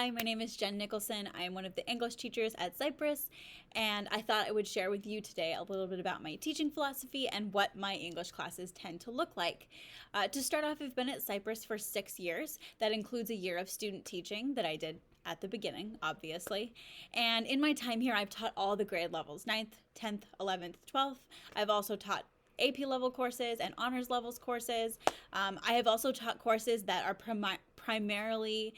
Hi, my name is Jen Nicholson. I am one of the English teachers at Cypress, and I thought I would share with you today a little bit about my teaching philosophy and what my English classes tend to look like. To start off, I've been at Cypress for 6 years. That includes a year of student teaching that I did at the beginning, obviously. And in my time here, I've taught all the grade levels, ninth, 10th, 11th, 12th. I've also taught AP level courses and honors levels courses. I have also taught courses that are primarily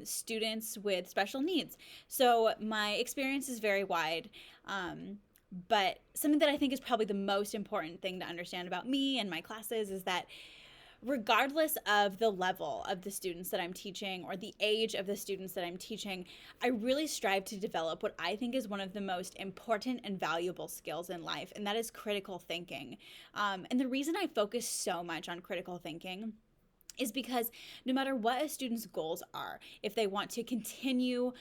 students with special needs. So my experience is very wide. But something that I think is probably the most important thing to understand about me and my classes is that regardless of the level of the students that I'm teaching or the age of the students that I'm teaching, I really strive to develop what I think is one of the most important and valuable skills in life, and that is critical thinking. And the reason I focus so much on critical thinking is because no matter what a student's goals are, if they want to continue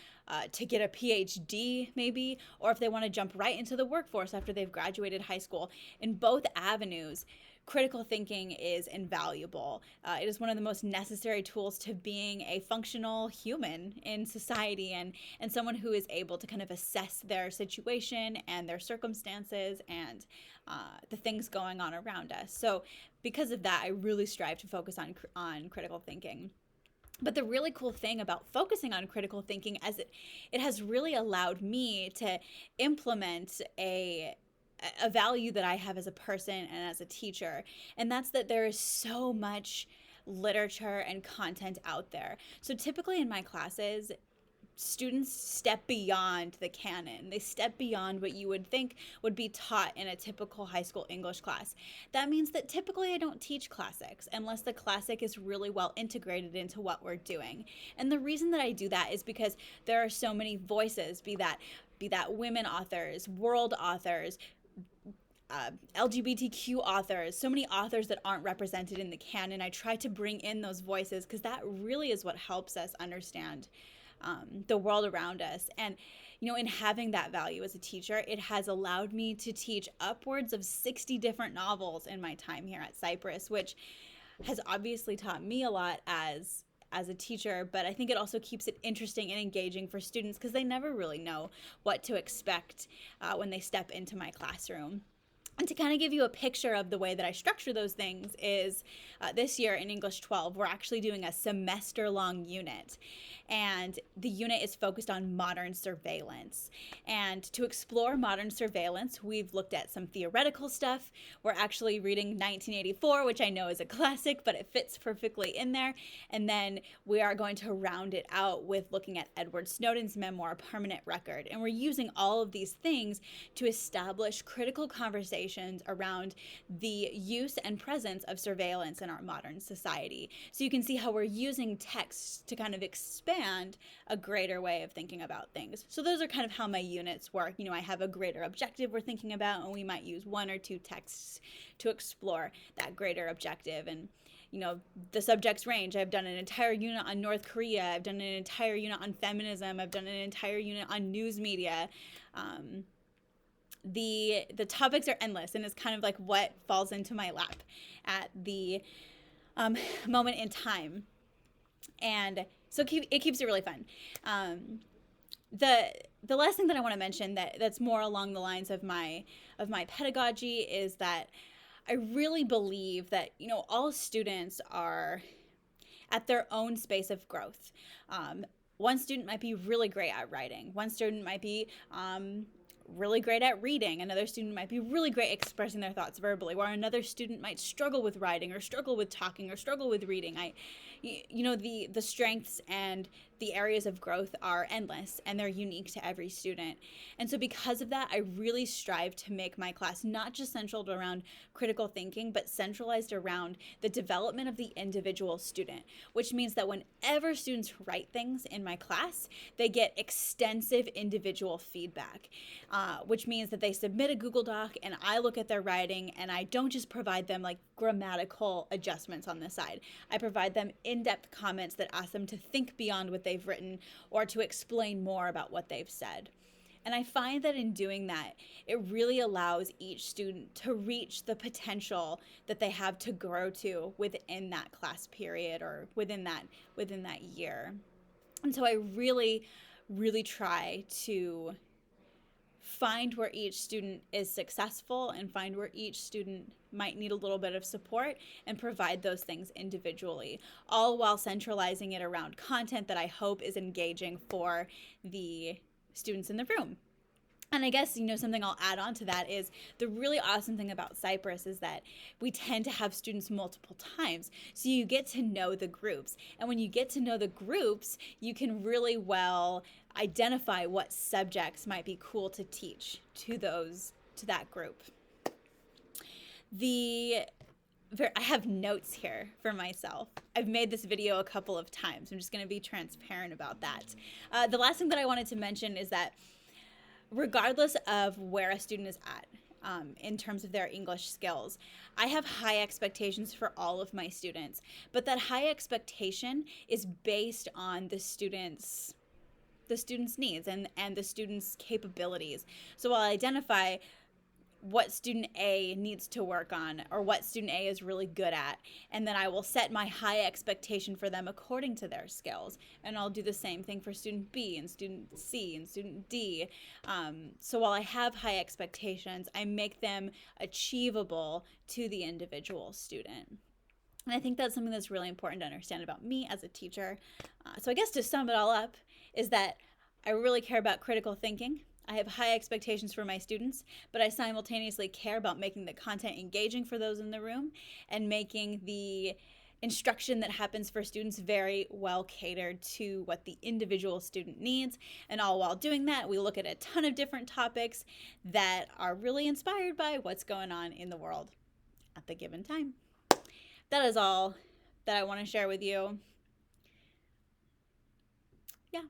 to get a PhD maybe, or if they want to jump right into the workforce after they've graduated high school, in both avenues, critical thinking is invaluable. It is one of the most necessary tools to being a functional human in society and someone who is able to kind of assess their situation and their circumstances and the things going on around us. So because of that, I really strive to focus on critical thinking. But the really cool thing about focusing on critical thinking is it has really allowed me to implement a value that I have as a person and as a teacher, and that's that there is so much literature and content out there. So typically in my classes, students step beyond the canon. They step beyond what you would think would be taught in a typical high school English class. That means that typically I don't teach classics unless the classic is really well integrated into what we're doing. And the reason that I do that is because there are so many voices, be that women authors, world authors, LGBTQ authors, so many authors that aren't represented in the canon. I try to bring in those voices because that really is what helps us understand the world around us. And, in having that value as a teacher, it has allowed me to teach upwards of 60 different novels in my time here at Cypress, which has obviously taught me a lot as a teacher, but I think it also keeps it interesting and engaging for students because they never really know what to expect when they step into my classroom. And to kind of give you a picture of the way that I structure those things is this year in English 12, we're actually doing a semester-long unit. And the unit is focused on modern surveillance. And to explore modern surveillance, we've looked at some theoretical stuff. We're actually reading 1984, which I know is a classic, but it fits perfectly in there. And then we are going to round it out with looking at Edward Snowden's memoir, Permanent Record. And we're using all of these things to establish critical conversations around the use and presence of surveillance in our modern society. So you can see how we're using text to kind of expand a greater way of thinking about things. So those are kind of how my units work. I have a greater objective we're thinking about, and we might use one or two texts to explore that greater objective. And the subjects range. I've done an entire unit on North Korea. I've done an entire unit on feminism. I've done an entire unit on news media. The topics are endless, and it's kind of like what falls into my lap at the moment in time. And so it keeps it really fun. The last thing that I want to mention that's more along the lines of my pedagogy is that I really believe that all students are at their own space of growth. One student might be really great at writing. One student might be really great at reading. Another student might be really great expressing their thoughts verbally, while another student might struggle with writing or struggle with talking or struggle with reading. The strengths and the areas of growth are endless, and they're unique to every student. And so because of that, I really strive to make my class not just centered around critical thinking, but centralized around the development of the individual student, which means that whenever students write things in my class, they get extensive individual feedback, which means that they submit a Google Doc and I look at their writing, and I don't just provide them like grammatical adjustments on the side. I provide them in-depth comments that ask them to think beyond what they've written or to explain more about what they've said. And I find that in doing that, it really allows each student to reach the potential that they have to grow to within that class period or within that year. And so I really, really try to find where each student is successful and find where each student might need a little bit of support and provide those things individually, all while centralizing it around content that I hope is engaging for the students in the room. And I guess, something I'll add on to that is the really awesome thing about Cypress is that we tend to have students multiple times. So you get to know the groups. And when you get to know the groups, you can really well identify what subjects might be cool to teach to that group. I have notes here for myself. I've made this video a couple of times. I'm just going to be transparent about that. The last thing that I wanted to mention is that regardless of where a student is at in terms of their English skills, I have high expectations for all of my students, but that high expectation is based on the student's needs and the student's capabilities. So I'll identify what student A needs to work on or what student A is really good at, and then I will set my high expectation for them according to their skills. And I'll do the same thing for student B and student C and student D. So while I have high expectations, I make them achievable to the individual student. And I think that's something that's really important to understand about me as a teacher. So I guess to sum it all up is that I really care about critical thinking. I have high expectations for my students, but I simultaneously care about making the content engaging for those in the room and making the instruction that happens for students very well catered to what the individual student needs. And all while doing that, we look at a ton of different topics that are really inspired by what's going on in the world at the given time. That is all that I want to share with you. Yeah.